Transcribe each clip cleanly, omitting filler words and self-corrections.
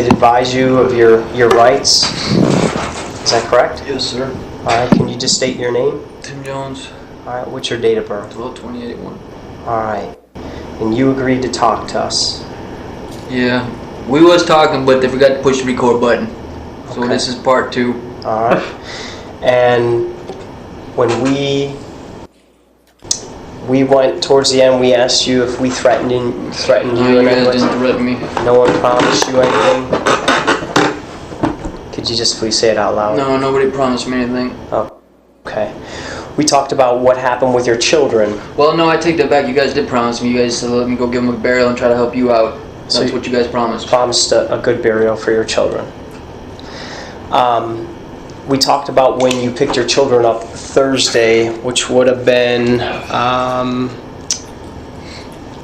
did advise you of your rights. Is that correct? Yes, sir. All right, can you just state your name? Tim Jones. All right, what's your date of birth? 12/20/81. All right, and you agreed to talk to us. Yeah, we was talking, but they forgot to push the record button. So Okay. this is part 2. All right, and when we went towards the end, we asked you if we threatened you No, in you any guys way. didn't threaten me. No one promised you anything. Could you just please say it out loud? No, nobody promised me anything. Oh, okay. We talked about what happened with your children. Well, no, I take that back. You guys did promise me. You guys said let me go give them a burial and try to help you out. So That's what you guys promised. Promised a good burial for your children. We talked about when you picked your children up Thursday, which would have been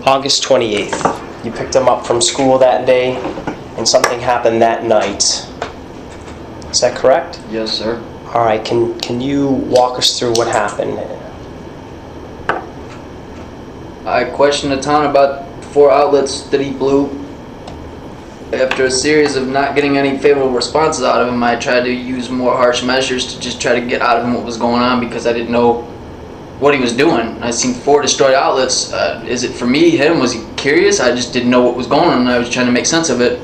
August 28th. You picked them up from school that day, and something happened that night. Is that correct? Yes, sir. All right. Can you walk us through what happened? I questioned the town about 4 outlets that he blew. After a series of not getting any favorable responses out of him, I tried to use more harsh measures to just try to get out of him what was going on because I didn't know what he was doing. I seen 4 destroyed outlets. Is it for me, him? Was he curious? I just didn't know what was going on and I was trying to make sense of it.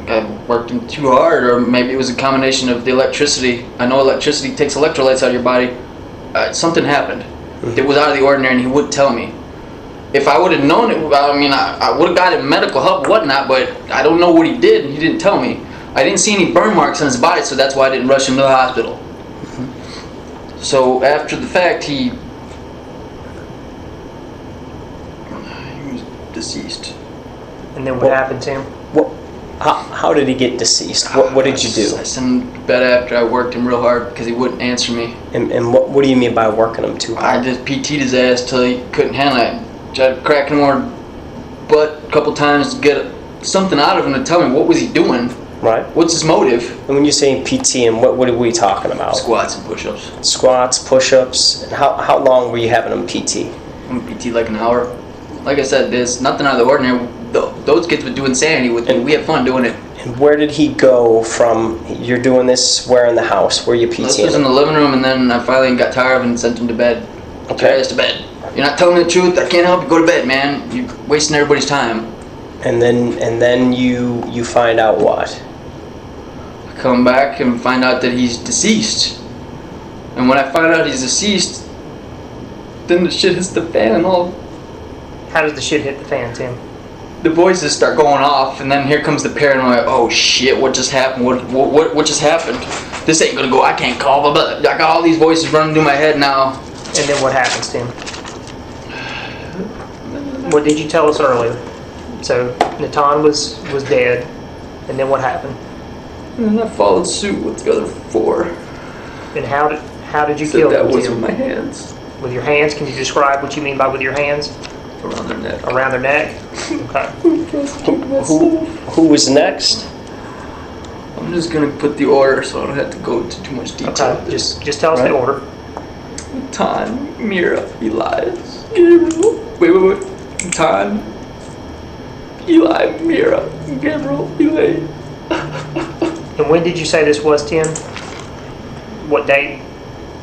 I worked him too hard, or maybe it was a combination of the electricity. I know electricity takes electrolytes out of your body. Something happened. It was out of the ordinary and he wouldn't tell me. If I would have known it, I mean, I would have gotten medical help and whatnot, but I don't know what he did and he didn't tell me. I didn't see any burn marks on his body, so that's why I didn't rush him to the hospital. So after the fact, he was deceased. And then what happened to him? How did he get deceased? What did you do? I sent him to bed after I worked him real hard because he wouldn't answer me. And what do you mean by working him too I hard? just PT'd his ass till he couldn't handle it. Tried cracking him on butt a couple times to get something out of him to tell me what was he doing. Right. What's his motive? And when you're saying PT, and what are we talking about? Squats and push-ups. Squats, push-ups. And how long were you having him PT? I'm PT like an hour. Like I said, there's nothing out of the ordinary. Those kids would do insanity with me. We had fun doing it. And where did he go from? You're doing this where in the house? Where you PTing? This was in the living room, and then I finally got tired of it and sent him to bed. Okay. Your ass to bed. You're not telling me the truth. I can't help you. Go to bed, man. You're wasting everybody's time. And then you find out what? I come back and find out that he's deceased. And when I find out he's deceased, then the shit hits the fan and all. How does the shit hit the fan, Tim? The voices start going off, and then here comes the paranoia. Oh shit! What just happened? What just happened? This ain't gonna go. I can't call. Blah, blah. I got all these voices running through my head now. And then what happens, Tim? What did you tell us earlier? So Natan was dead, and then what happened? And then I followed suit with the other 4. And how did you Said kill that them, was Tim? with my hands With your hands? Can you describe what you mean by with your hands? around their neck. Around their neck? Okay. Who was next? I'm just gonna put the order so I don't have to go into too much detail. Okay. Just tell us the order. Tan, Mira, Elias, Gabriel. Wait. Tan, Eli, Mira, Gabriel, Elaine. And when did you say this was, Tim? What date?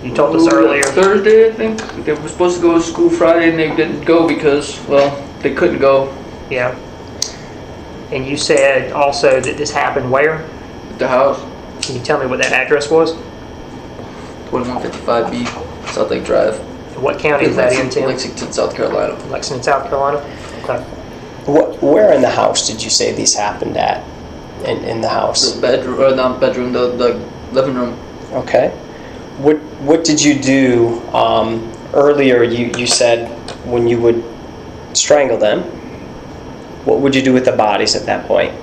You told us earlier. Thursday, I think. They were supposed to go to school Friday and they didn't go because, well, they couldn't go Yeah. And you said also that this happened where? at the house. Can you tell me what that address was? 2155B, South Lake Drive. What county is that in, Tim? Lexington, South Carolina. Lexington, South Carolina? Okay. Where in the house did you say these happened at? In the house? The bedroom, or not bedroom, the living room. Okay. What did you do earlier? You said when you would strangle them. What would you do with the bodies at that point?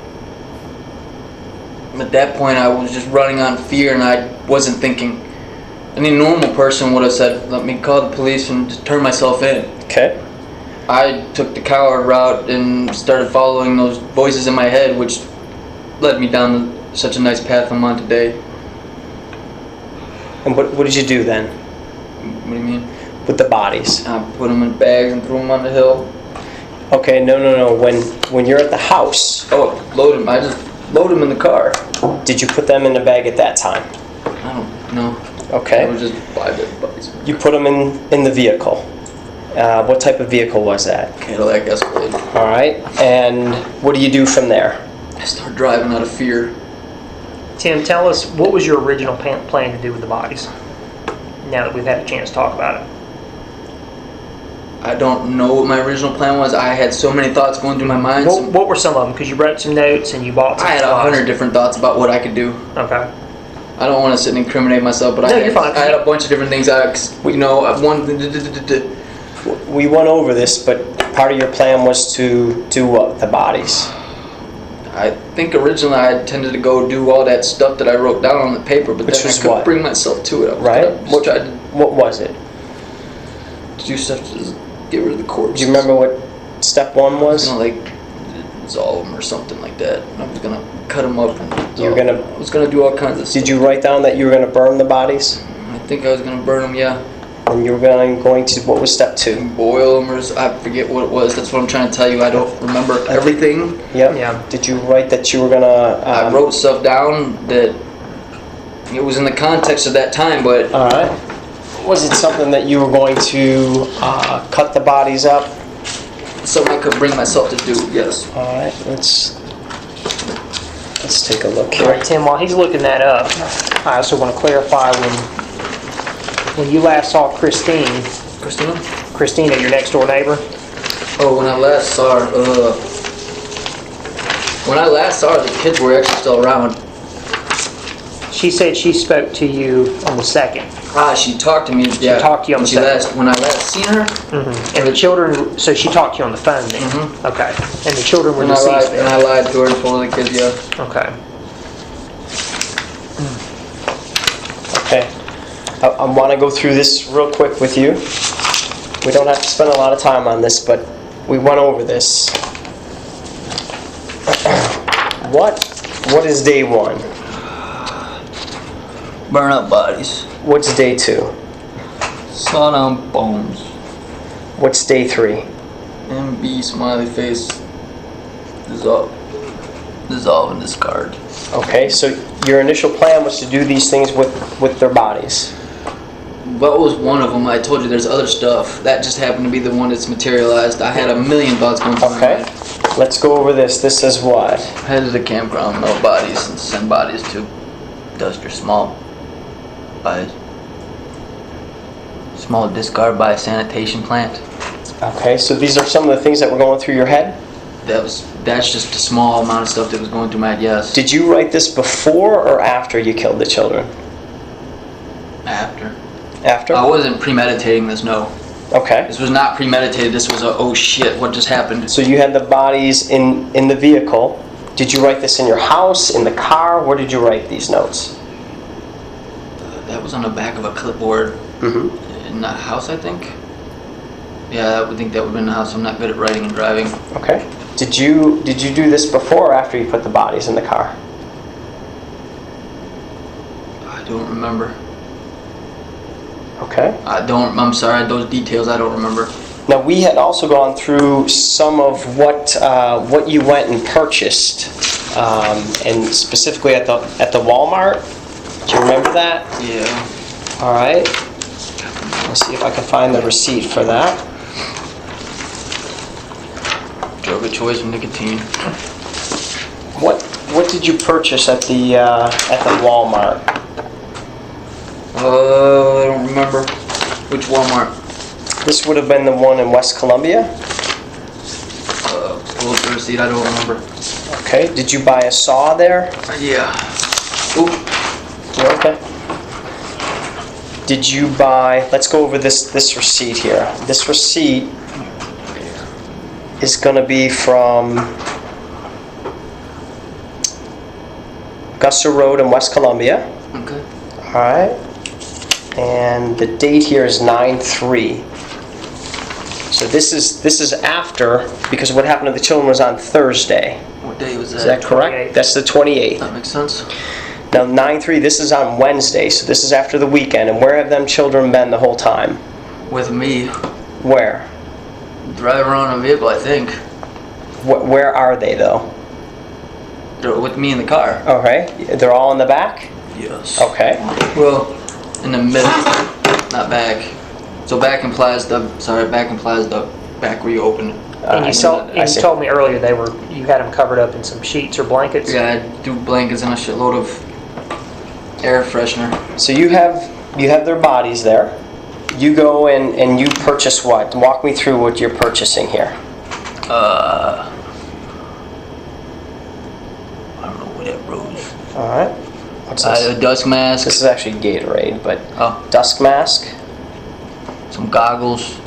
At that point, I was just running on fear and I wasn't thinking. Any normal person would have said, let me call the police and just turn myself in. Okay. I took the coward route and started following those voices in my head, which led me down such a nice path I'm on today. And what did you do then What do you mean? with the bodies? I put them in bags and threw them on the hill. Okay, no. When you're at the house, Oh, loaded them. I just load them in the car. Did you put them in a bag at that time? I don't know. I Okay. would just buy dead bodies. You put them in the vehicle. What type of vehicle was that? Cadillac Escalade. All right. And what do you do from there? I start driving out of fear. Tim, tell us, what was your original plan to do with the bodies? Now that we've had a chance to talk about it. I don't know what my original plan was. I had so many thoughts going through my mind. What were some of them? Because you wrote some notes and you bought some I had supplies. 100 different thoughts about what I could do. Okay. I don't want to sit and incriminate myself, but No, I you're fine. had a bunch of different things. We went over this, but part of your plan was to do what with the bodies? I think originally I intended to go do all that stuff that I wrote down on the paper, but Which then I was couldn't what? bring myself to it. I was Right? gonna just try to What was it? do stuff to just get rid of the corpses. Do you remember what step one I was was? gonna like dissolve them or something like that. And I was gonna cut them up and You were gonna- I was gonna do all kinds of stuff. Did you write down that you were going to burn the bodies? I think I was gonna burn them, yeah. And you were going to, what was step two? Boil them, or I forget what it was. That's what I'm trying to tell you. I don't remember everything. Yep. Yeah. Did you write that you were going to... I wrote stuff down that it was in the context of that time, but All right. Was it something that you were going to cut the bodies up? something I could bring myself to do. Yes. All right. Let's take a look All here. right, Tim, while he's looking that up, I also want to clarify when you last saw Christina, your next door neighbor. Oh, when I last saw her, the kids were actually still around. She said she spoke to you on the 2nd. She talked to me. Yeah. talked to you on the second. When I last seen her. And the children, so she talked to you on the phone then? Okay. And the children were And deceased I then? lied to her and told the kids, yeah. Okay. Okay. I want to go through this real quick with you. We don't have to spend a lot of time on this, but we went over this. What is day one? Burn up bodies. What's day two? Saw down bones. What's day three? MB smiley face. Dissolve and discard. Okay, so your initial plan was to do these things with their bodies. What was one of them? I told you there's other stuff. That just happened to be the one that's materialized. I had a million thoughts going through my Okay, mind. let's go over this. This is what? Head to the campground, no bodies, and send bodies to dust or small discard by a sanitation plant. Okay, so these are some of the things that were going through your head? That's just a small amount of stuff that was going through my head, yes. Did you write this before or after you killed the children? After. After? I wasn't premeditating this, no. Okay. This was not premeditated, this was a, oh shit, what just happened? So you had the bodies in the vehicle. Did you write this in your house, in the car? Where did you write these notes? That was on the back of a clipboard Mm-hmm. in the house, I think. Yeah, I would think that would have been in the house. I'm not good at writing and driving. Okay. Did you do this before or after you put the bodies in the car? I don't remember. Okay. I'm sorry, those details I don't remember. Now we had also gone through some of what you went and purchased, and specifically at the Walmart. Do you remember that? Yeah. All right. Let's see if I can find the receipt for that. Drug of choice and nicotine. What did you purchase at the Walmart? I don't remember. Which Walmart? This would have been the one in West Columbia. Pull up the receipt, I don't remember. Okay. Did you buy a saw there? Yeah. Ooh. Okay. Did you buy? Let's go over this receipt here. This receipt is going to be from Augusta Road in West Columbia. Okay. All right. And the date here is 9/3. So this is after, because what happened to the children was on Thursday. What day was that? Is that correct? 28th. That's the 28th. That makes sense. Now 9/3, this is on Wednesday, so this is after the weekend. And where have them children been the whole time? With me. Where? Drive around a vehicle, I think. Where are they though? They're with me in the car. Okay. They're all in the back? Yes. Okay. Well, in the middle, not back. So back implies the back where you open it. And you see. told me earlier you had them covered up in some sheets or blankets. Yeah, I threw blankets and a shitload of air freshener. So you have their bodies there. You go and you purchase what? Walk me through what you're purchasing here. I don't know what that rose. All right. What's this? A dusk mask. This is actually Gatorade, but Oh, dusk mask, some goggles,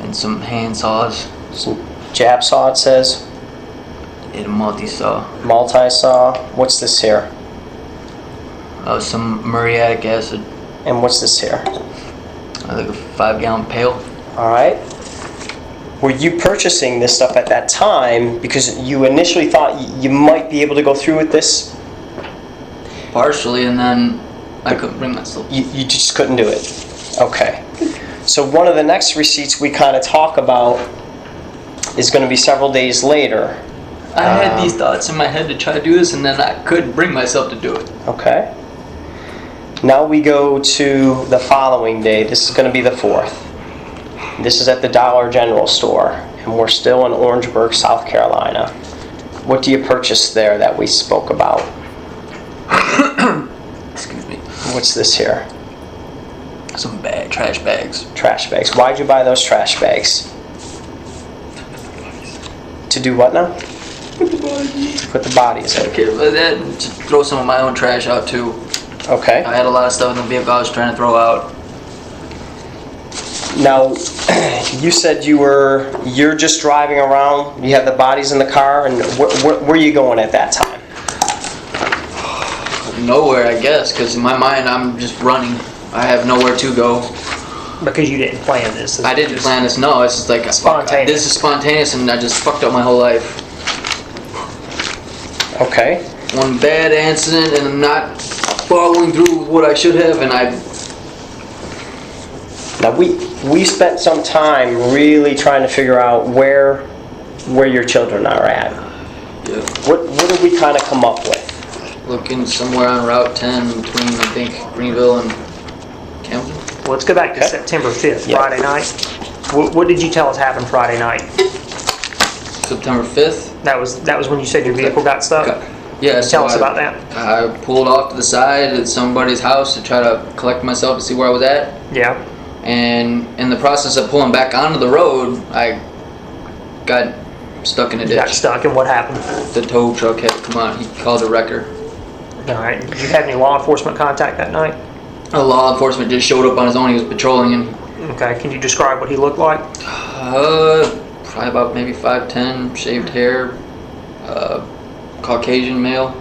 and some hand saws. some jab saw, it says, And a multi-saw. multi-saw. What's this here? Some muriatic acid. And what's this here? Like a 5-gallon pail. All right. Were you purchasing this stuff at that time because you initially thought you might be able to go through with this? Partially, and then I couldn't bring myself. You just couldn't do it. Okay. So one of the next receipts we kind of talk about is going to be several days later. I had these thoughts in my head to try to do this, and then I couldn't bring myself to do it. Okay. Now we go to the following day. This is going to be the 4th. This is at the Dollar General store, and we're still in Orangeburg, South Carolina. What do you purchase there that we spoke about? Excuse me. What's this here? Some trash bags. Trash bags. Why'd you buy those trash bags? To do what now? To put the bodies in. Okay, but then to throw some of my own trash out too. Okay. I had a lot of stuff in the vehicle I was trying to throw out. Now, you said you're just driving around. You have the bodies in the car, and where are you going at that time? Nowhere, I guess, because in my mind I'm just running. I have nowhere to go. Because you didn't plan this. I didn't plan this. No, it's just like Spontaneous. This is spontaneous, and I just fucked up my whole life. Okay. One bad incident, and I'm not following through with what I should have, and I. Now we spent some time really trying to figure out where your children are at. Yeah. What did we kind of come up with? Looking somewhere on Route 10 between, I think, Greenville and Camden. Well, let's go back to Okay. September 5th, Yeah. Friday night. What did you tell us happened Friday night? September 5th. That was when you said your vehicle got stuck? Yeah, Tell us about that. I pulled off to the side at somebody's house to try to collect myself to see where I was at. Yeah. And in the process of pulling back onto the road, I got stuck in a You got ditch. stuck, and what happened? The tow truck had to come out. He called a wrecker. All right. Did you have any law enforcement contact that night? A law enforcement just showed up on his own. He was patrolling, and Okay. Can you describe what he looked like? probably about maybe 5'10", shaved hair, Caucasian male.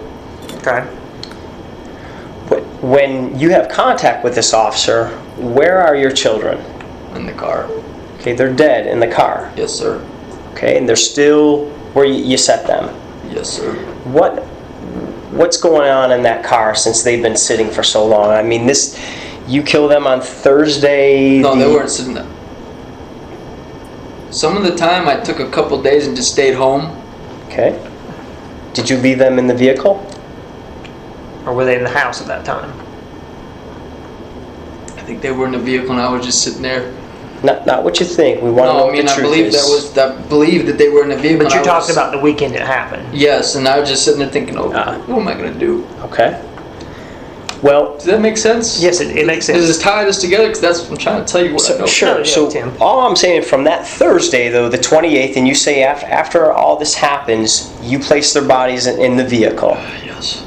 Okay. When you have contact with this officer, where are your children? In the car. Okay, they're dead in the car. Yes, sir. Okay, and they're still where you set them. Yes, sir. What's going on in that car since they've been sitting for so long? I mean, you killed them on Thursday. No, they weren't sitting there. Some of the time I took a couple days and just stayed home. Okay. Did you leave them in the vehicle? Or were they in the house at that time? I think they were in the vehicle and I was just sitting there. Not what you think. We want to know No, I what mean the I truth believe is. I believed that they were in the vehicle. But you're and I was- talking about the weekend it happened. Yes, and I was just sitting there thinking, oh, Ah. what am I gonna do? Okay. Well, Does that make sense? Yes, it makes sense. Does this tie this together? Because that's what I'm trying to tell you what I know. sure. Yeah, So Tim. all I'm saying from that Thursday, though, the 28th, and you say after all this happens, you place their bodies in the vehicle. Yes.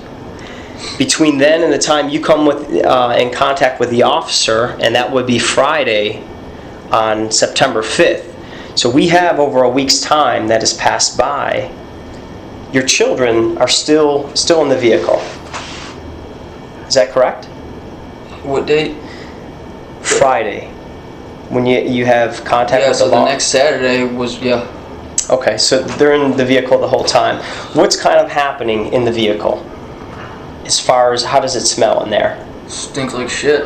Between then and the time you come in contact with the officer, and that would be Friday on September 5th. So we have over a week's time that has passed by. Your children are still in the vehicle. Is that correct? What date? Friday, when you have contact Yeah, with so the the law. next Saturday was, yeah. Okay, so they're in the vehicle the whole time. What's kind of happening in the vehicle? As far as how does it smell in there? Stinks like shit.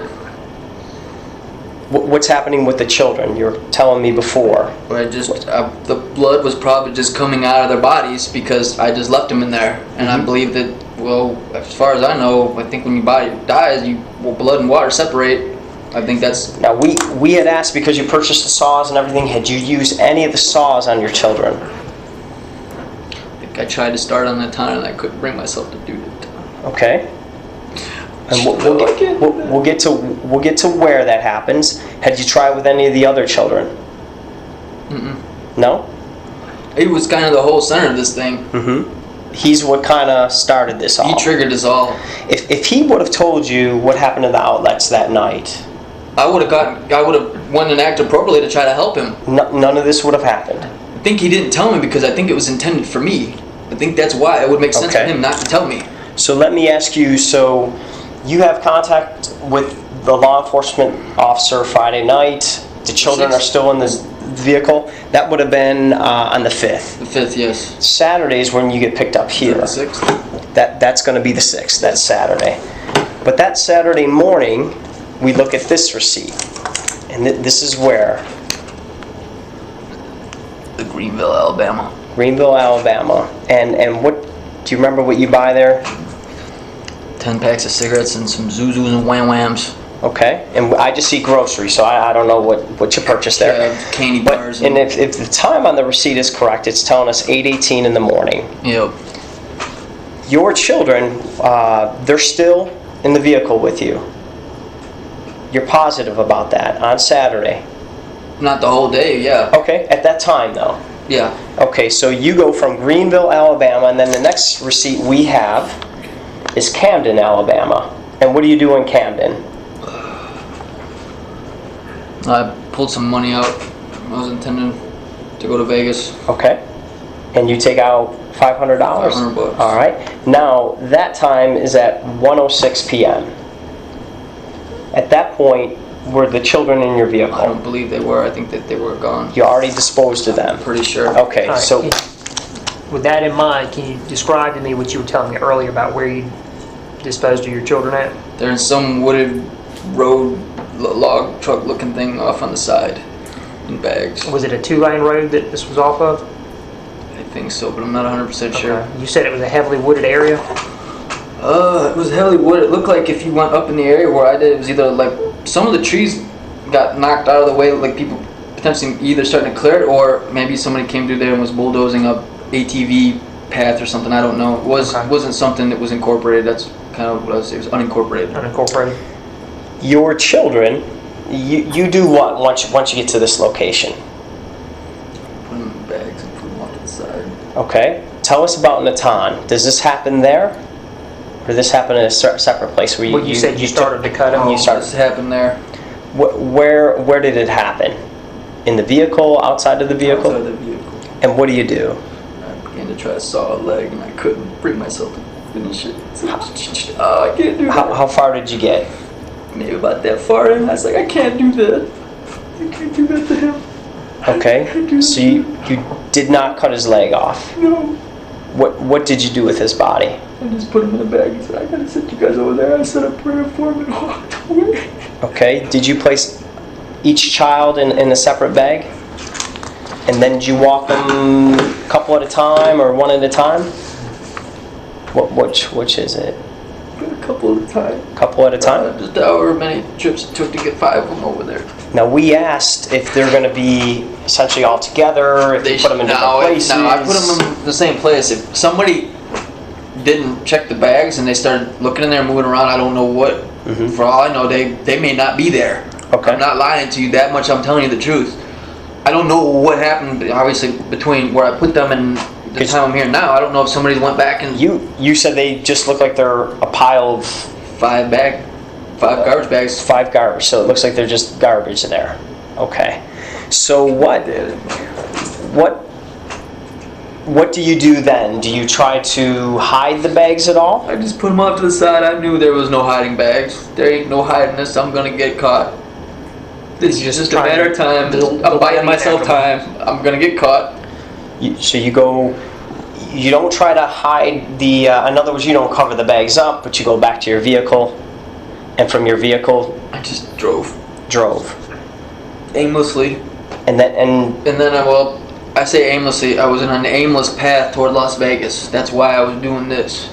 What's happening with the children? You were telling me before. The blood was probably just coming out of their bodies because I just left them in there. And I believe that, well, as far as I know, I think when your body dies, blood and water separate. I think that's... Now, we had asked, because you purchased the saws and everything, had you used any of the saws on your children? I think I tried to start on the time and I couldn't bring myself to do it. Okay. And we'll get to where that happens. Had you tried with any of the other children? No? He was kind of the whole center of this thing. He's what kind of started this all. He triggered us all. If he would have told you what happened to the outlets that night, I would have went and acted appropriately to try to help him. none of this would have happened. I think he didn't tell me because I think it was intended for me. I think that's why it would make sense for him not to tell me. So let me ask you, so you have contact with the law enforcement officer Friday night. The children are still in the vehicle. That would have been on the 5th. The 5th, yes. Saturday's when you get picked up here. The 6th. That's going to be the 6th. That's Saturday. But that Saturday morning, we look at this receipt. And this is where? The Greenville, Alabama. Greenville, Alabama. And what, do you remember what you buy there? 10 packs of cigarettes and some Zuzus and Wham Whams. Okay. And I just see groceries, so I don't know what you purchased there. Yeah, candy bars. And if the time on the receipt is correct, it's telling us 8:18 in the morning. Yep. Your children, they're still in the vehicle with you. You're positive about that on Saturday. Not the whole day, yeah. Okay, at that time though. Yeah. Okay, so you go from Greenville, Alabama, and then the next receipt we have is Camden, Alabama. And what do you do in Camden? I pulled some money out. I was intending to go to Vegas. Okay. And you take out $500? $500. All right. Now, that time is at 1:06 p.m. At that point, were the children in your vehicle? I don't believe they were. I think that they were gone. You already disposed of them? Pretty sure. Okay, All right. so... With that in mind, can you describe to me what you were telling me earlier about where you disposed of your children at? They're in some wooded road, log truck looking thing off on the side in bags. Was it a 2-lane road that this was off of? I think so, but I'm not 100% sure. Okay. You said it was a heavily wooded area? It was heavily wooded. It looked like if you went up in the area where I did, it was either like some of the trees got knocked out of the way, like people potentially either starting to clear it, or maybe somebody came through there and was bulldozing up ATV path or something. I don't know. It wasn't something that was incorporated. That's kind of what I would say. It was unincorporated. Unincorporated. Your children, you do what once you get to this location? Put them in bags and put them off to the side. Okay. Tell us about Natan. Does this happen there? Or did this happen in a separate place where You said you started to cut them? You started. This happened there. Where did it happen? In the vehicle? Outside of the vehicle? Outside the vehicle. And what do you do? I began to try to saw a leg and I couldn't bring myself to finish it. I can't do that. How far did you get? Maybe about that far, and I was like, I can't do that. I can't do that to him. Okay. So you did not cut his leg off. No. What did you do with his body? I just put him in a bag and said, I gotta sit you guys over there. I said a prayer for him and walked away. Okay. Did you place each child in a separate bag? And then did you walk them a couple at a time or one at a time? Which is it? A couple at a time. Couple at a time? Just however many trips it took to get 5 of them over there. Now we asked if they're going to be essentially all together, if you put them in different places. No, I put them in the same place. If somebody didn't check the bags and they started looking in there and moving around, I don't know what. For all I know, they may not be there. Okay. I'm not lying to you that much. I'm telling you the truth. I don't know what happened, obviously, between where I put them and the time I'm here now. I don't know if somebody went back and... You said they just look like they're a pile of... 5 garbage bags. 5 garbage, so it looks like they're just garbage there. Okay. So what do you do then? Do you try to hide the bags at all? I just put them off to the side. I knew there was no hiding bags. There ain't no hiding this. I'm gonna get caught. This is just a matter of time. I'm buying myself time. I'm gonna get caught. So you go... You don't try to hide the... in other words, you don't cover the bags up, but you go back to your vehicle, and from your vehicle... I just drove. Aimlessly. And then I say aimlessly, I was in an aimless path toward Las Vegas. That's why I was doing this.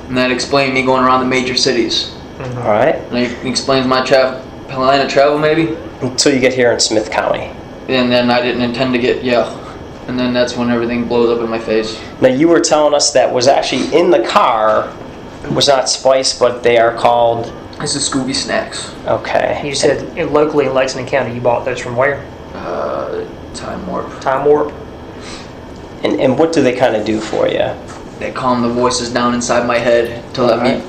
And that explained me going around the major cities. all right, And it explains my line of travel, maybe. until you get here in Smith County. And then I didn't intend to get, And then that's when everything blows up in my face. Now you were telling us that was actually in the car was not spice, but they are called. This is Scooby Snacks. Okay. You said locally in Lexington County you bought those from where? Time Warp. Time Warp? And what do they kind of do for you? They calm the voices down inside my head to let me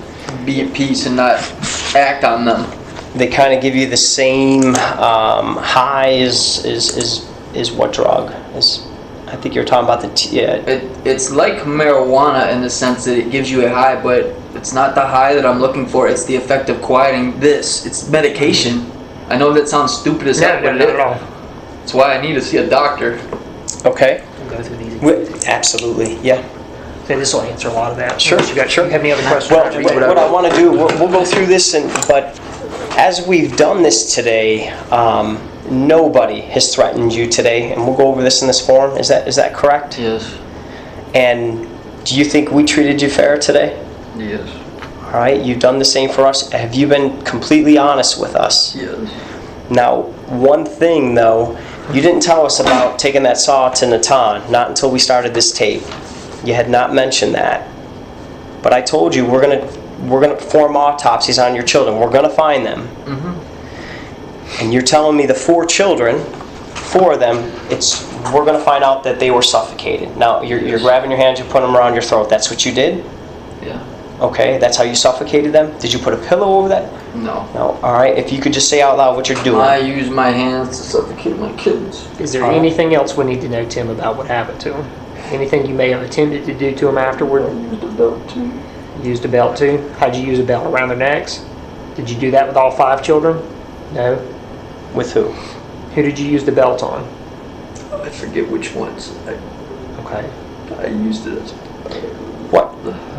be at peace and not act on them. They kind of give you the same high is what drug? I think you're talking about It's like marijuana in the sense that it gives you a high, but it's not the high that I'm looking for. It's the effect of quieting this. It's medication. I know that sounds stupid as heck, but not at all. That's why I need to see a doctor. Okay. We'll go through these. Absolutely, yeah. Okay, this will answer a lot of that. Sure, You sure. have any other questions? Well, what I want to do, we'll go through this, but as we've done this today, nobody has threatened you today, and we'll go over this in this forum. Is that correct? Yes. And do you think we treated you fair today? Yes. All right, you've done the same for us. Have you been completely honest with us? Yes. Now, one thing though, you didn't tell us about taking that saw to Natan, not until we started this tape. You had not mentioned that. But I told you we're gonna perform autopsies on your children. We're gonna find them. Mm-hmm. And you're telling me the 4 children, 4 of them, we're gonna find out that they were suffocated. Now you're grabbing your hands, you're putting them around your throat. That's what you did? Yeah. Okay, that's how you suffocated them? Did you put a pillow over that? No. No. All right. If you could just say out loud what you're doing. I use my hands to suffocate my kids. Is there anything else we need to know, Tim, about what happened to him? Anything you may have attempted to do to him afterward? I used a belt too. Used a belt too? How'd you use a belt? Around their necks? Did you do that with all 5 children? No. With who? Who did you use the belt on? I forget which ones. Okay. I used it as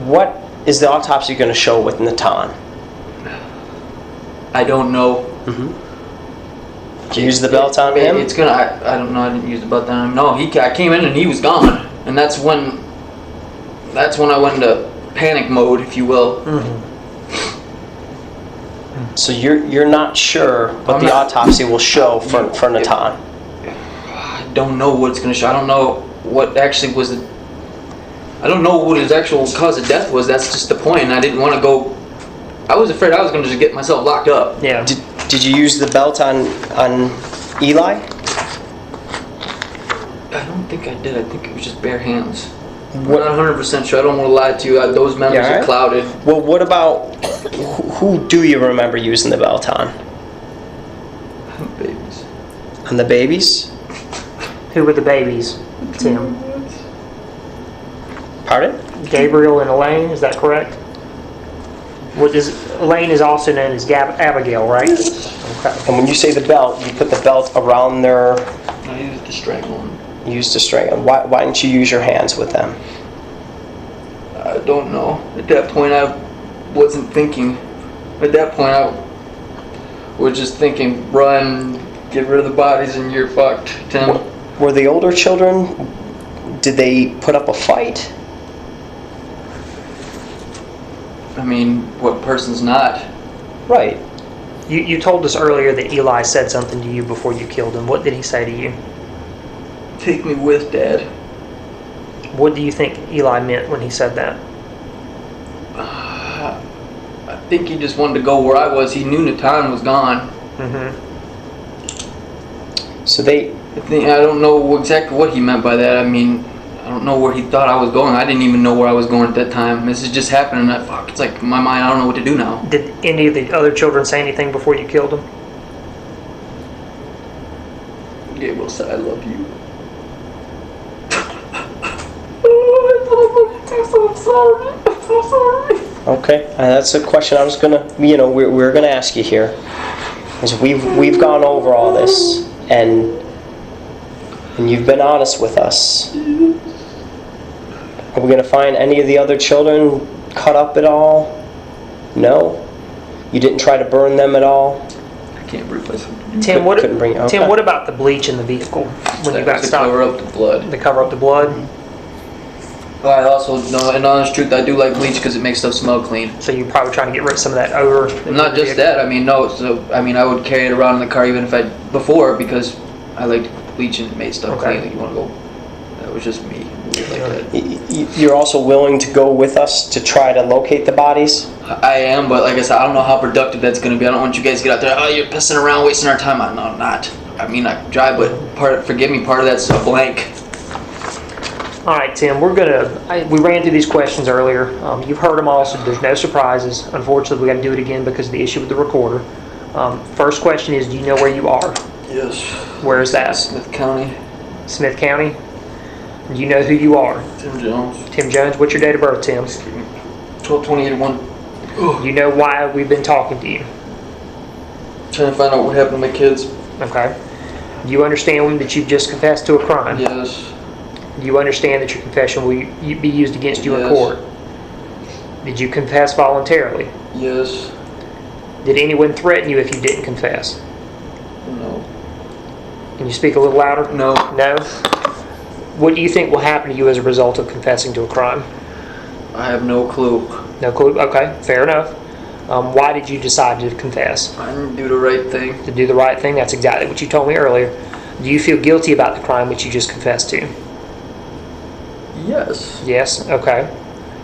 What is the autopsy going to show with Natan? I don't know. Mm-hmm. Did you use the belt on him? It's gonna. I don't know. I didn't use the belt on him. No, I came in and he was gone, and that's when I went into panic mode, if you will. Mm-hmm. So you're not sure what the autopsy will show for Natan? I don't know what it's gonna show. I don't know what actually was. I don't know what his actual cause of death was. That's just the point. And I didn't want to go. I was afraid I was gonna just get myself locked up. Yeah. Did you use the belt on Eli? I don't think I did. I think it was just bare hands. What- I'm not 100% sure. I don't want to lie to you. Those memories Yeah, are right. clouded. Well, what about who do you remember using the belt on? Babies. On the babies? Who were the babies, Tim? Pardon? Gabriel and Elaine, is that correct? Elaine is also known as Abigail, right? Okay. And when you say the belt, you put the belt around their. I used to strangle him. Used to strangle. Why didn't you use your hands with them? I don't know. At that point, I wasn't thinking. At that point, I was just thinking, run, get rid of the bodies, and you're fucked, Tim. Were the older children, did they put up a fight? I mean, what person's not? Right. You told us earlier that Eli said something to you before you killed him. What did he say to you? Take me with, Dad. What do you think Eli meant when he said that? I think he just wanted to go where I was. He knew Natan was gone. Mm-hmm. So they. I don't know exactly what he meant by that. I mean, I don't know where he thought I was going. I didn't even know where I was going at that time. This is just happening. It's like in my mind, I don't know what to do now. Did any of the other children say anything before you killed him? Gabriel said, I love you. I'm so sorry. Okay, that's a question I was gonna. We're gonna ask you here, is we've gone over all this, and you've been honest with us. Are we gonna find any of the other children cut up at all? No. You didn't try to burn them at all? can't bring myself to do Tim, what, Couldn't bring it, Tim, okay. what about the bleach in the vehicle when you got to stopped? cover up the blood. To cover up the blood? But I also know, in honest truth, I do like bleach because it makes stuff smell clean. So you're probably trying to get rid of some of that odor? Not just that. I mean, no. So I mean, I would carry it around in the car even if before because I liked bleach and it made stuff Okay. clean. You want to go? That was just me. Like that. You're also willing to go with us to try to locate the bodies? I am, but like I said, I don't know how productive that's going to be. I don't want you guys to get out there. Oh, you're pissing around, wasting our time. No, I'm not. I mean, I drive, but forgive me. Part of that's a blank. All right, Tim, we ran through these questions earlier. You've heard them all, so there's no surprises. Unfortunately, we got to do it again because of the issue with the recorder. First question is, do you know where you are? Yes. Where is that? Smith County. Smith County? Do you know who you are? Tim Jones. Tim Jones, what's your date of birth, Tim? 12/28/1. You know why we've been talking to you? Trying to find out what happened to my kids. Okay. Do you understand that you've just confessed to a crime? Yes. Do you understand that your confession will be used against you in Yes. court? Did you confess voluntarily? Yes. Did anyone threaten you if you didn't confess? No. Can you speak a little louder? No. No? What do you think will happen to you as a result of confessing to a crime? I have no clue. No clue? Okay, fair enough. Why did you decide to confess? I didn't do the right thing. To do the right thing? That's exactly what you told me earlier. Do you feel guilty about the crime which you just confessed to? Yes. Yes? Okay.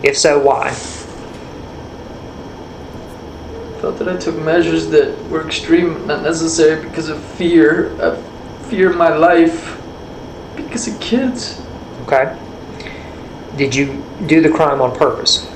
If so, why? Felt that I took measures that were extreme, not necessary because of fear. I fear my life because of kids. Okay. Did you do the crime on purpose?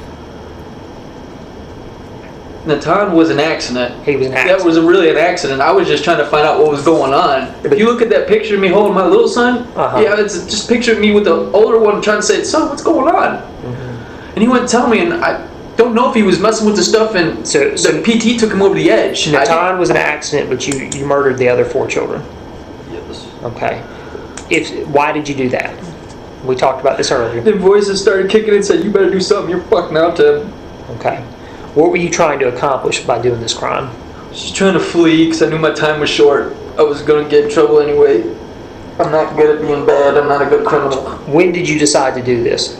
Natan was an accident. He was an accident. That was really an accident. I was just trying to find out what was going on. If you look at that picture of me holding my little son, yeah, it's just picture of me with the older one trying to say, son, what's going on? Mm-hmm. And he wouldn't tell me, and I don't know if he was messing with the stuff, and So the PT took him over the edge. Natan was an accident, but you murdered the other 4 children. Yes. Okay. Why did you do that? We talked about this earlier. The voices started kicking in and said, you better do something, you're fucking out, Tim. Okay. What were you trying to accomplish by doing this crime? Just trying to flee because I knew my time was short. I was going to get in trouble anyway. I'm not good at being bad. I'm not a good criminal. When did you decide to do this?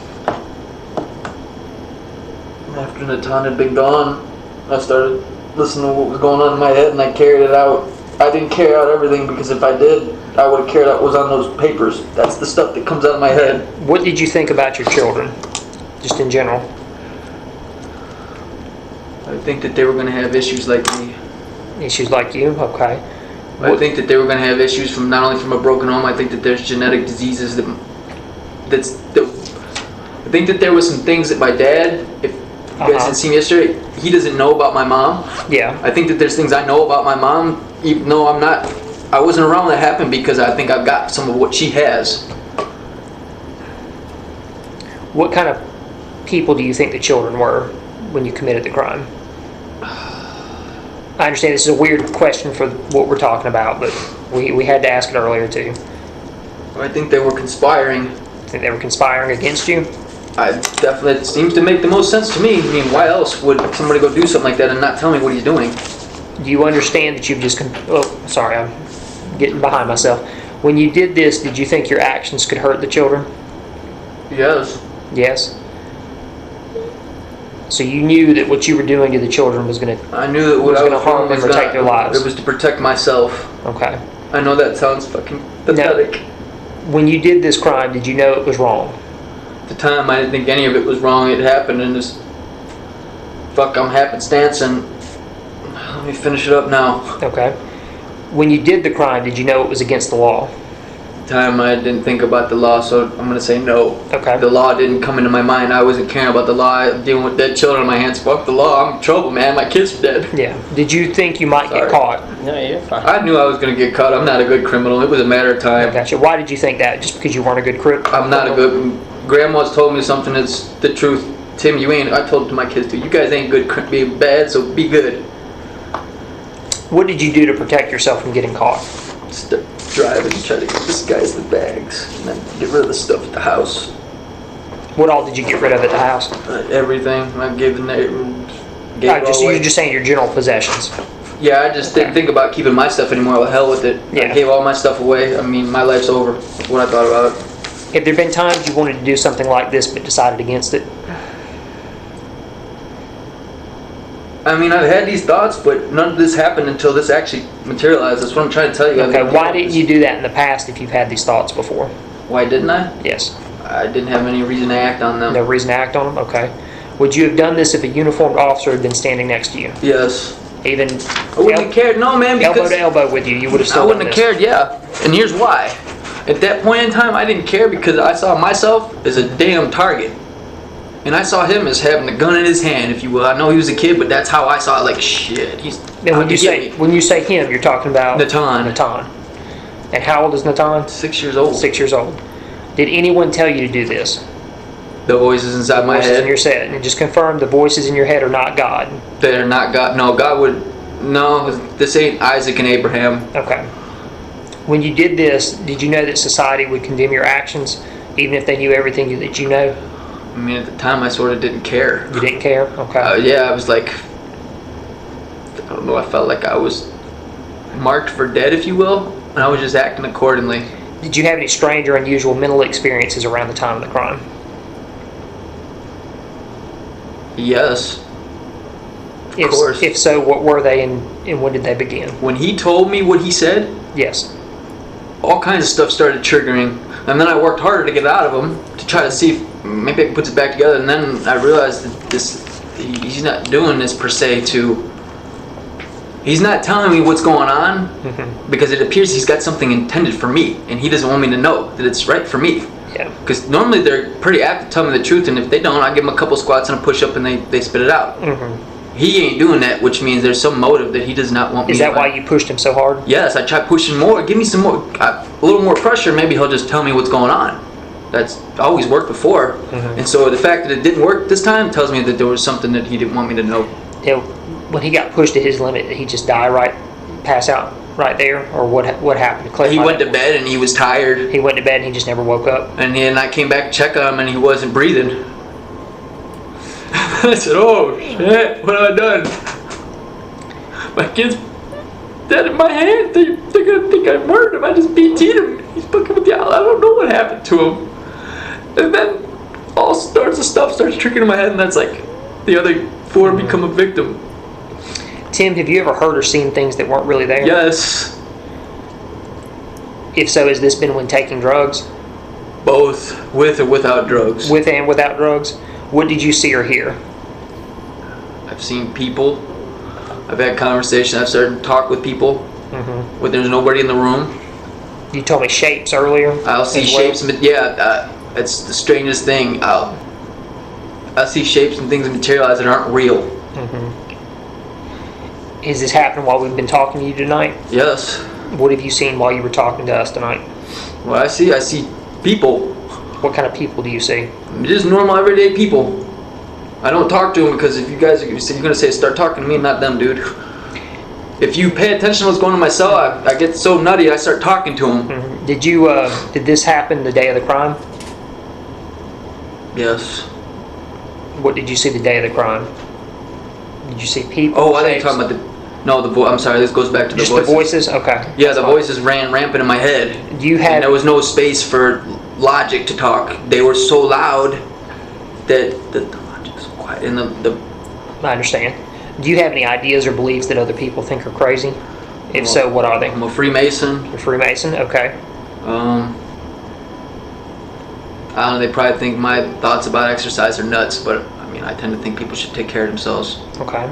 After Natan had been gone, I started listening to what was going on in my head and I carried it out. I didn't carry out everything because if I did, I would have carried out what was on those papers. That's the stuff that comes out of my head. What did you think about your children, just in general? I think that they were going to have issues like me. Issues like you? Okay. I think that they were going to have issues from not only from a broken home. I think that there's genetic diseases that I think that there was some things that my dad, if you guys had seen yesterday, he doesn't know about my mom. Yeah. I think that there's things I know about my mom, even though I wasn't around when that happened because I think I've got some of what she has. What kind of people do you think the children were when you committed the crime? I understand this is a weird question for what we're talking about, but we had to ask it earlier too. I think they were conspiring. Think they were conspiring against you? It seems to make the most sense to me. I mean, why else would somebody go do something like that and not tell me what he's doing? Do you understand that you've just... sorry, I'm getting behind myself. When you did this, did you think your actions could hurt the children? Yes. Yes? So you knew that what you were doing to the children was going to... I knew that what I was harm them or take their lives. It was to protect myself. Okay. I know that sounds fucking pathetic. When you did this crime, did you know it was wrong? At the time, I didn't think any of it was wrong. It happened and just... I'm happenstance and... Let me finish it up now. Okay. When you did the crime, did you know it was against the law? At the time, I didn't think about the law, so I'm going to say no. Okay. The law didn't come into my mind. I wasn't caring about the law. Dealing with dead children on my hands. Fuck the law. I'm in trouble, man. My kids are dead. Yeah. Did you think you might get caught? No, you're fine. I knew I was going to get caught. I'm not a good criminal. It was a matter of time. Gotcha. Why did you think that? Just because you weren't a good criminal? I'm not a good... Grandma's told me something that's the truth. Tim, you ain't... I told it to my kids too. You guys ain't good being bad, so be good. What did you do to protect yourself from getting caught? Just drive and try to disguise the bags and then get rid of the stuff at the house. What all did you get rid of at the house? Everything. I gave the neighbor... So you're just saying your general possessions? Yeah, I just didn't think about keeping my stuff anymore. The hell with it. Yeah. I gave all my stuff away. I mean, my life's over. That's what I thought about it. Have there been times you wanted to do something like this but decided against it? I mean, I've had these thoughts, but none of this happened until this actually materialized. That's what I'm trying to tell you. Okay, why didn't you do that in the past if you've had these thoughts before? Why didn't I? Yes. I didn't have any reason to act on them. No reason to act on them? Okay. Would you have done this if a uniformed officer had been standing next to you? Yes. Even I wouldn't have cared. No, man, because elbow to elbow with you, you would have still I wouldn't done have this. cared, yeah. And here's why. At that point in time, I didn't care because I saw myself as a damn target. And I saw him as having a gun in his hand, if you will. I know he was a kid, but that's how I saw it. Like, shit, he's And out to get me. when you say him, you're talking about Natan. Natan. And how old is Natan? 6 years old. 6 years old. Did anyone tell you to do this? The voices inside my Voices in head. your head. And just confirm the voices in your head are not God. They're not God. No, God would. No, this ain't Isaac and Abraham. Okay. When you did this, did you know that society would condemn your actions, even if they knew everything that you know? I mean, at the time, I sort of didn't care. You didn't care? Okay. Yeah, I was like, I don't know, I felt like I was marked for dead, if you will, and I was just acting accordingly. Did you have any strange or unusual mental experiences around the time of the crime? Yes, of course. If so, what were they and when did they begin? When he told me what he said, Yes. all kinds of stuff started triggering, and then I worked harder to get it out of him to try to see if maybe I could put it back together, and then I realized that he's not doing this per se he's not telling me what's going on because it appears he's got something intended for me, and he doesn't want me to know that it's right for me. Yeah. Because normally they're pretty apt to tell me the truth, and if they don't, I give them a couple squats and a push up, and they spit it out. He ain't doing that, which means there's some motive that he does not want me. Is that why you pushed him so hard? Yes, I tried pushing more. Give me some more, a little more pressure. Maybe he'll just tell me what's going on. That's always worked before, and so the fact that it didn't work this time tells me that there was something that he didn't want me to know. When he got pushed to his limit, did he just pass out right there, or what happened? He went to bed and he was tired. He went to bed and he just never woke up. And then I came back to check on him and he wasn't breathing. I said, "Oh shit, what have I done? My kid's dead in my hand. They're gonna think I murdered him. I just BT'd him. He's fucking with the owl. I don't know what happened to him." And then all sorts of stuff starts triggering in my head, and that's like the other four become a victim. Tim, have you ever heard or seen things that weren't really there? Yes, If so, has this been when taking drugs? both with or without drugs. With and without drugs? What did you see or hear? I've seen people. I've had conversations. I've started to talk with people when there's nobody in the room. You told me shapes earlier. I'll see as well. shapes. Yeah, it's the strangest thing. I'll see shapes and things materialize that aren't real. Has this happened while we've been talking to you tonight? Yes. What have you seen while you were talking to us tonight? Well, I see people. What kind of people do you see? Just normal, everyday people. I don't talk to them because if you guys are you're gonna say start talking to me, not them, dude. If you pay attention to what's going on in my cell, I get so nutty. I start talking to them. Did this happen the day of the crime? Yes. What did you see the day of the crime? Did you see people? Oh, I think shapes? you're talking about I'm sorry. This goes back to the Just voices. the voices? Okay. Yeah, the voices ran rampant in my head. You had And there was no space for logic to talk. They were so loud that the logic was quiet. And I understand. Do you have any ideas or beliefs that other people think are crazy? If so, what are they? I'm a Freemason. You're Freemason? Okay. I don't know, they probably think my thoughts about exercise are nuts, but I mean, I tend to think people should take care of themselves. Okay.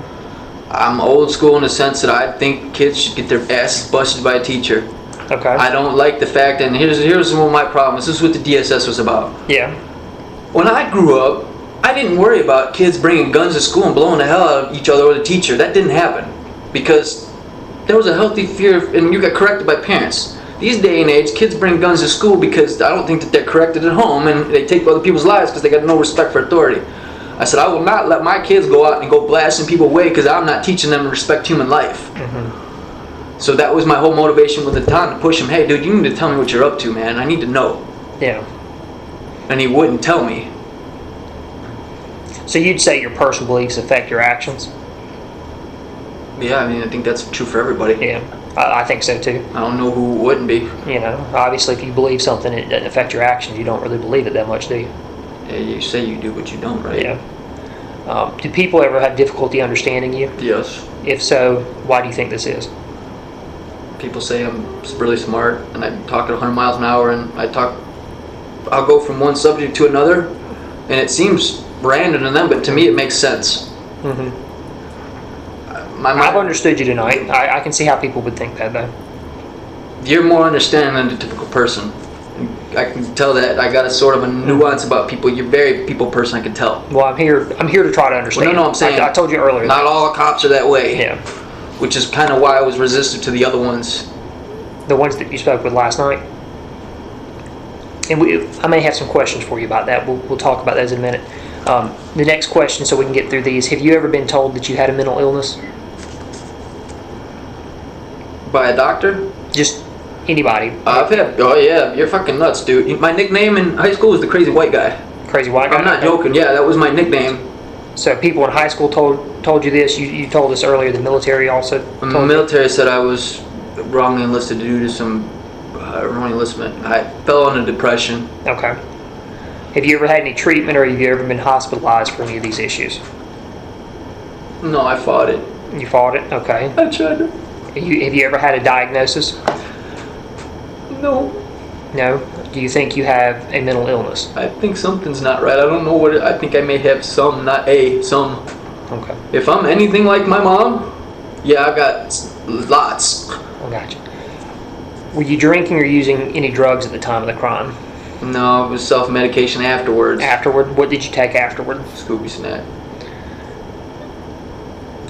I'm old school in the sense that I think kids should get their asses busted by a teacher. Okay. I don't like the fact, and here's one of my problems. This is what the DSS was about. Yeah. When I grew up, I didn't worry about kids bringing guns to school and blowing the hell out of each other or the teacher. That didn't happen because there was a healthy fear, and you got corrected by parents. These day and age, kids bring guns to school because I don't think that they're corrected at home, and they take other people's lives because they got no respect for authority. I said, I will not let my kids go out and go blasting people away because I'm not teaching them to respect human life. So that was my whole motivation with the time to push him. Hey, dude, you need to tell me what you're up to, man. I need to know. Yeah. And he wouldn't tell me. So you'd say your personal beliefs affect your actions? Yeah, I mean, I think that's true for everybody. Yeah, I think so too. I don't know who wouldn't be. You know, obviously, if you believe something, it doesn't affect your actions. You don't really believe it that much, do you? Yeah, you say you do, but you don't, right? Yeah. Do people ever have difficulty understanding you? Yes. If so, why do you think this is? People say I'm really smart, and I talk at 100 miles an hour, and I'll go from one subject to another, and it seems random to them, but to me it makes sense. Mm-hmm. I've understood you tonight. I can see how people would think that, though. You're more understanding than the typical person. I can tell that. I got a sort of a nuance about people. You're a very people person, I can tell. Well, I'm here to try to understand. Well, no, I'm saying I told you earlier. Not all cops are that way. Yeah. Which is kind of why I was resistant to the other ones. The ones that you spoke with last night. And I may have some questions for you about that. We'll talk about those in a minute. The next question, so we can get through these. Have you ever been told that you had a mental illness? By a doctor? Just anybody. I've had. Oh yeah, you're fucking nuts, dude. My nickname in high school was the crazy white guy. Crazy white guy? I'm not joking. Yeah, that was my nickname. So people in high school told you this. You told us earlier. The military also told The military said I was wrongly enlisted due to some wrong enlistment. I fell into depression. you? Okay. Have you ever had any treatment, or have you ever been hospitalized for any of these issues? No, I fought it. You fought it? Okay. I tried to. Have you ever had a diagnosis? No. No? Do you think you have a mental illness? I think something's not right. I don't know what I think I may have some, not some. Okay. If I'm anything like my mom, yeah, I got lots. I gotcha. Were you drinking or using any drugs at the time of the crime? No, it was self-medication afterwards. Afterward? What did you take afterward? Scooby snack.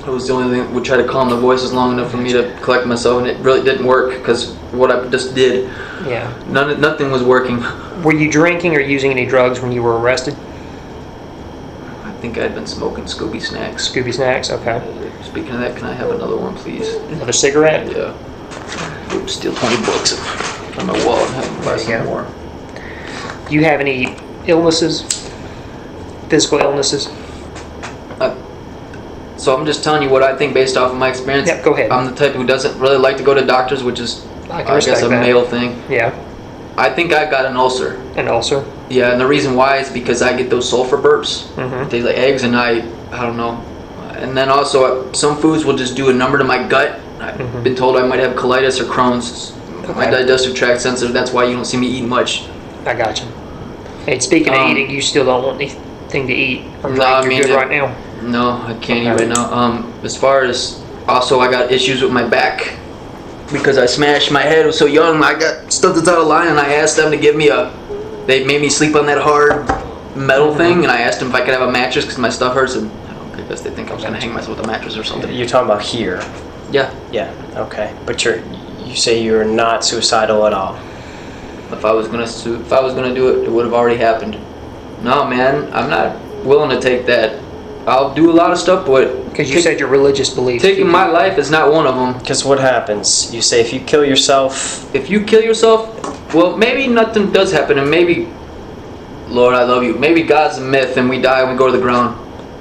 It was the only thing that would try to calm the voices long enough for me to collect myself, and it really didn't work because what I just did. Yeah. Nothing was working. Were you drinking or using any drugs when you were arrested? I think I'd been smoking Scooby snacks. Scooby snacks? Okay. Speaking of that, can I have another one, please? Another cigarette? Yeah. Oops, steal 20 bucks from my wallet and have them buy There you some go. more. Do you have any illnesses? Physical illnesses? So I'm just telling you what I think based off of my experience. Yep, go ahead. I'm the type who doesn't really like to go to doctors, which is, I can I guess, respect a that. male thing. Yeah. I think I got an ulcer. An ulcer? Yeah, and the reason why is because I get those sulfur burps. Mm-hmm. They like eggs, and I don't know. And then also, some foods will just do a number to my gut. I've been told I might have colitis or Crohn's. My Okay. digestive tract sensitive. That's why you don't see me eat much. I gotcha. And speaking of eating, you still don't want anything to eat or drink? No, I You're mean, good right now? No, I can't eat Okay. right now. As far as also, I got issues with my back because I smashed my head. I was so young. I got stuff that's out of line, and I asked them to give me They made me sleep on that hard metal thing, and I asked them if I could have a mattress because my stuff hurts, and I guess they think I was gonna hang myself with a mattress or something. You're talking about here. Yeah. Yeah. Okay. But you say you're not suicidal at all. If I was gonna do it, it would have already happened. No, man, I'm not willing to take that. I'll do a lot of stuff, but Because you said your religious beliefs. taking my life is not one of them. Because what happens? You say if you kill yourself, If you kill yourself, well, maybe nothing does happen, and maybe, Lord, I love you. Maybe God's a myth, and we die and we go to the ground.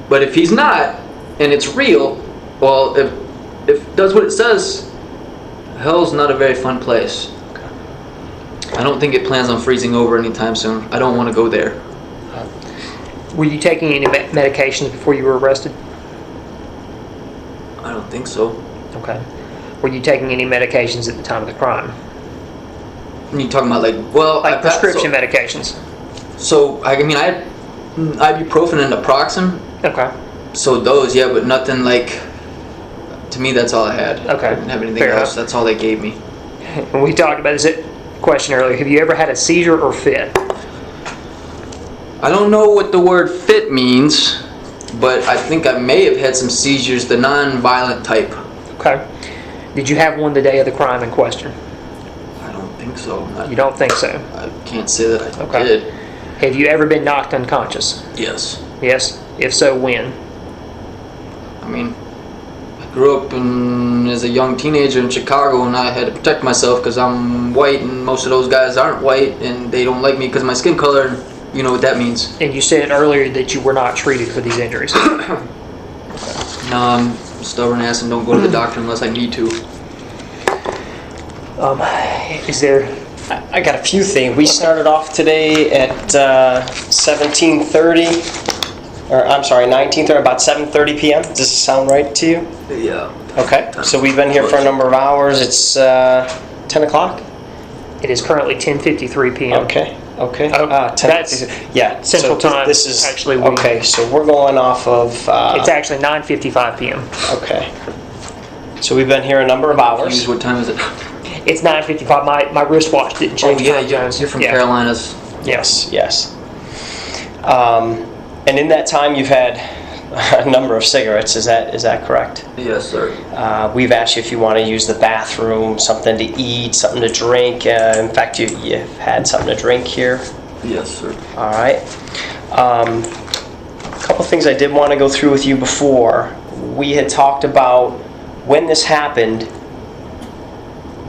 But if He's not, and it's real, well, if it does what it says, hell's not a very fun place. I don't think it plans on freezing over anytime soon. I don't want to go there. Were you taking any medications before you were arrested? I don't think so. Okay. Were you taking any medications at the time of the crime? And you talking about Like prescription medications? So I mean, I had ibuprofen and naproxen. Okay. So those, yeah, but nothing like. To me, that's all I had. Okay. I didn't have anything Fair else. enough. That's all they gave me. When we talked about this question earlier, have you ever had a seizure or fit? I don't know what the word fit means, but I think I may have had some seizures, the non-violent type. Okay. Did you have one the day of the crime in question? I don't think so. You don't think so? I can't say that I Okay. did. Have you ever been knocked unconscious? Yes. Yes. If so, when? I mean, I grew up as a young teenager in Chicago, and I had to protect myself because I'm white, and most of those guys aren't white, and they don't like me because of my skin color. And you know what that means. And you said earlier that you were not treated for these injuries. No, stubborn ass and don't go to the doctor unless I need to. Is there? I got a few things. We started off today at 17:30, or I'm sorry, 19:30, about 7:30 p.m. Does this sound right to you? Yeah. Okay. So we've been here for a number of hours. It's 10 o'clock? It is currently 10:53 p.m. Okay. Okay. Oh, 10, that's yeah. Central so Time. This is Actually, okay. So we're going off of. It's actually 9:55 p.m. Okay. So we've been here a number of hours. What time is it? It's 9:55. My wristwatch didn't change time zones. You're from Yeah. Carolinas. Yes. Yes. And in that time, you've had a number of cigarettes. Is that correct? Yes, sir. We've asked you if you want to use the bathroom, something to eat, something to drink. In fact, you've had something to drink here. Yes, sir. All right. A couple things I did want to go through with you before. We had talked about when this happened,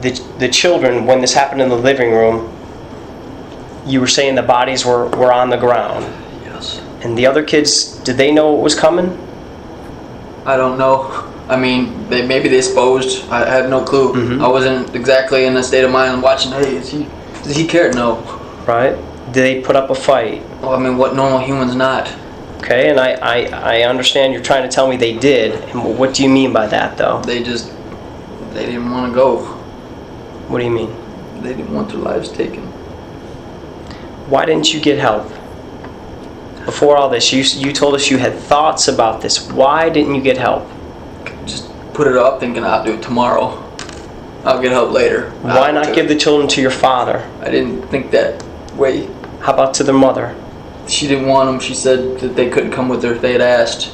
the children, when this happened in the living room, you were saying the bodies were on the ground. Yes. And the other kids, did they know it was coming? I don't know. I mean, maybe they supposed. I had no clue. Mhm. I wasn't exactly in a state of mind watching. Hey, does he care? No. Right? Did they put up a fight? Well, I mean, what normal human's not? Okay, and I understand you're trying to tell me they did. And what do you mean by that, though? They didn't want to go. What do you mean? They didn't want their lives taken. Why didn't you get help? Before all this, you told us you had thoughts about this. Why didn't you get help? Just put it off thinking I'll do it tomorrow. I'll get help later. Why not give the children to your father? I didn't think that way. How about to their mother? She didn't want them. She said that they couldn't come with her if they had asked.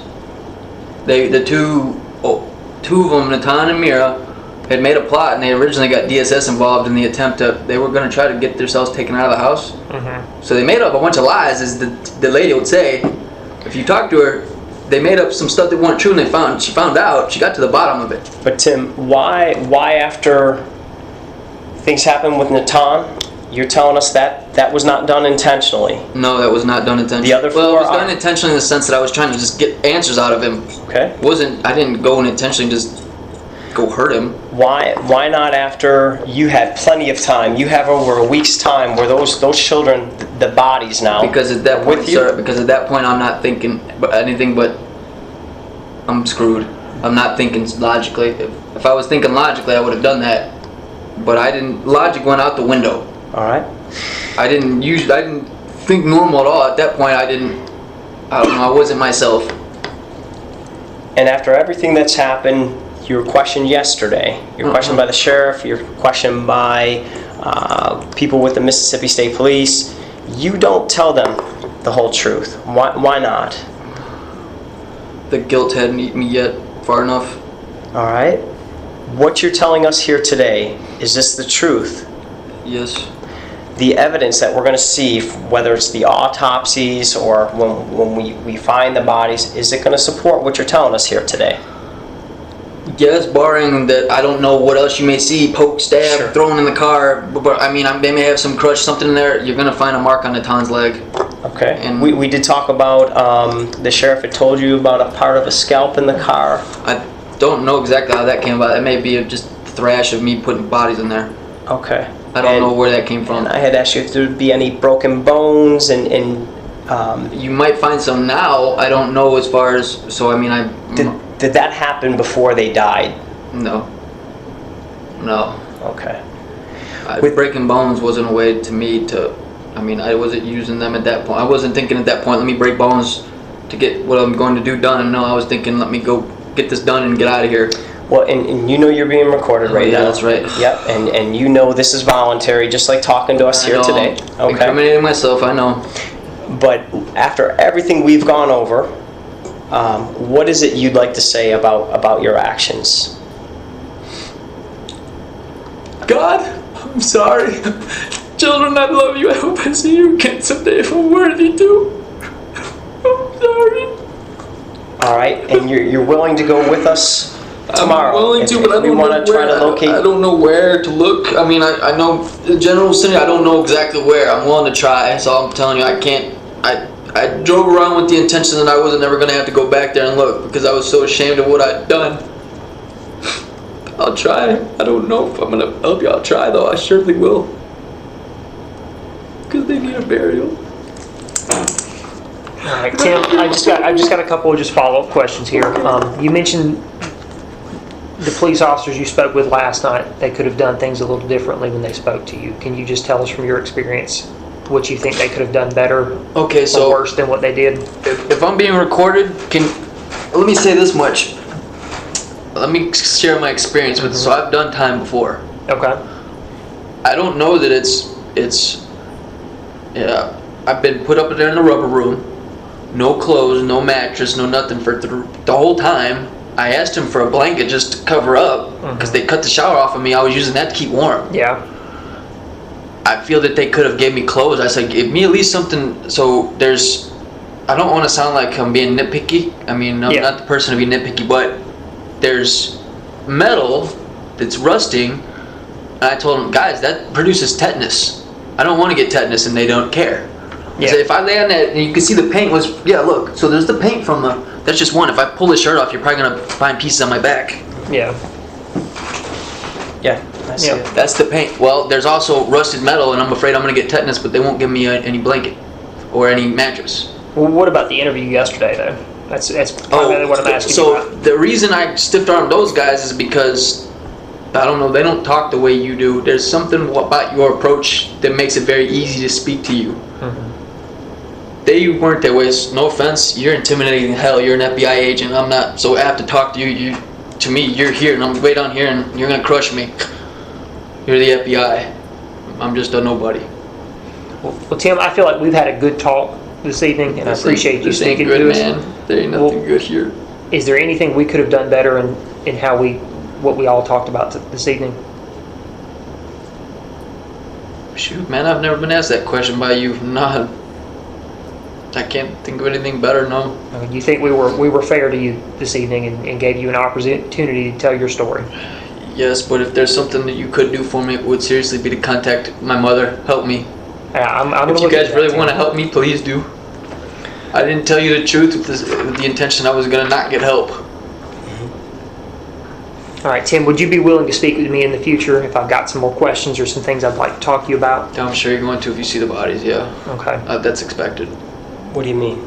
The two of them, Natan and Mira, had made a plot, and they originally got DSS involved in the attempt they were going to try to get themselves taken out of the house. Mm-hmm. So they made up a bunch of lies, as the lady would say. If you talk to her, they made up some stuff that weren't true, and she found out. She got to the bottom of it. But Tim, why after things happened with Natan, you're telling us that was not done intentionally? No, that was not done intentionally. The other well, four it was done are. intentionally in the sense that I was trying to just get answers out of him. Okay. I didn't go and intentionally just go hurt him. Why not after you had plenty of time? You have over a week's time where those children, the bodies now. Because at that point, sir, I'm not thinking anything but I'm screwed. I'm not thinking logically. If I was thinking logically, I would have done that. But I didn't. Logic went out the window. All right. I didn't think normal at all. At that point, I don't know. I wasn't myself. And after everything that's happened, you were questioned yesterday. You were questioned by the sheriff. You were questioned by people with the Mississippi State Police. You don't tell them the whole truth. Why not? The guilt hadn't eaten me yet far enough. All right. What you're telling us here today, is this the truth? Yes. The evidence that we're going to see, whether it's the autopsies or when we find the bodies, is it going to support what you're telling us here today? Yes, barring that I don't know what else you may see, poke, stab, Sure. thrown in the car. But I mean, they may have some crush, something in there. You're going to find a mark on Natan's leg. Okay. And we did talk about, the sheriff had told you about a part of a scalp in the car. I don't know exactly how that came about. That may be just thrash of me putting bodies in there. Okay. I don't know where that came from. And I had asked you if there would be any broken bones and You might find some now. I don't know as far as. So I mean, did that happen before they died? No. Okay. Breaking bones wasn't a way to me to. I mean, I wasn't using them at that point. I wasn't thinking at that point, let me break bones to get what I'm going to do done. No, I was thinking, let me go get this done and get out of here. Well, and you know you're being recorded right now. Yeah, that's right. Yep, and you know this is voluntary, just like talking to us here today. I'm incriminating myself, I know. But after everything we've gone over, what is it you'd like to say about your actions? God, I'm sorry. Children, I love you. I hope I see you again someday if I'm worthy to. I'm sorry. All right, and you're willing to go with us tomorrow? I'm willing to, but I we don't want know to try where. to locate. I don't know where to look. I mean, I know the general vicinity. I don't know exactly where. I'm willing to try. So I'm telling you, I can't. I drove around with the intention that I wasn't ever going to have to go back there and look because I was so ashamed of what I'd done. I'll try. I don't know if I'm gonna help you. I'll try though. I surely will. Because they need a burial. All right, Tim, I just got a couple of just follow-up questions here. You mentioned the police officers you spoke with last night, they could have done things a little differently when they spoke to you. Can you just tell us from your experience what you think they could have done better Okay, or so worse than what they did? if I'm being recorded, let me say this much. Let me share my experience with. So I've done time before. Okay. I don't know that it's. Yeah, I've been put up there in a rubber room, no clothes, no mattress, no nothing for the whole time. I asked him for a blanket just to cover up because they cut the shower off of me. I was using that to keep warm. Yeah. I feel that they could have gave me clothes. I said, give me at least something. So there's, I don't want to sound like I'm being nitpicky. I mean, I'm not the person to be nitpicky, but there's metal that's rusting. And I told them, guys, that produces tetanus. I don't want to get tetanus, and they don't care. I said, if I lay on that, and you can see the paint was, look. So there's the paint from the, that's just one. If I pull the shirt off, you're probably going to find pieces on my back. Yeah. Yeah, I see it. That's the paint. Well, there's also rusted metal, and I'm afraid I'm going to get tetanus, but they won't give me any blanket or any mattress. Well, what about the interview yesterday, though? That's primarily what I'm asking so about. The reason I stiff-armed those guys is because, I don't know, they don't talk the way you do. There's something about your approach that makes it very easy to speak to you. They weren't that way. No offense, you're intimidating hell. You're an FBI agent. I'm not so apt to talk to you. To me, you're here, and I'm way down here, and you're gonna crush me. You're the FBI. I'm just a nobody. Well, Tim, I feel like we've had a good talk this evening, and I appreciate you speaking to us. Man. There ain't nothing good here. Is there anything we could have done better in how what we all talked about this evening? Shoot, man, I've never been asked that question by you. Not. I can't think of anything better, no. You think we were fair to you this evening and gave you an opportunity to tell your story? Yes, but if there's something that you could do for me, it would seriously be to contact my mother. Help me. If you guys really want to help me, please do. I didn't tell you the truth with the intention I was going to not get help. All right, Tim, would you be willing to speak with me in the future if I've got some more questions or some things I'd like to talk to you about? I'm sure you're going to if you see the bodies, yeah. Okay. That's expected. What do you mean?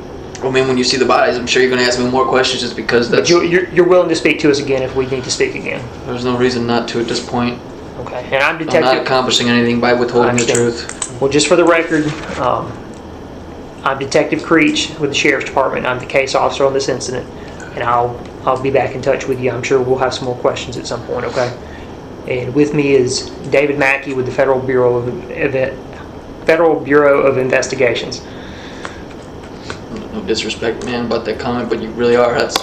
I mean, when you see the bodies, I'm sure you're going to ask me more questions just because But you're willing to speak to us again if we need to speak again? There's no reason not to at this point. Okay. And I'm I'm not accomplishing anything by withholding the truth. Well, just for the record, I'm Detective Creech with the Sheriff's Department. I'm the case officer on this incident, and I'll be back in touch with you. I'm sure we'll have some more questions at some point, okay? And with me is David Mackey with the Federal Bureau of Investigations. No disrespect, man, about that comment, but you really are. That's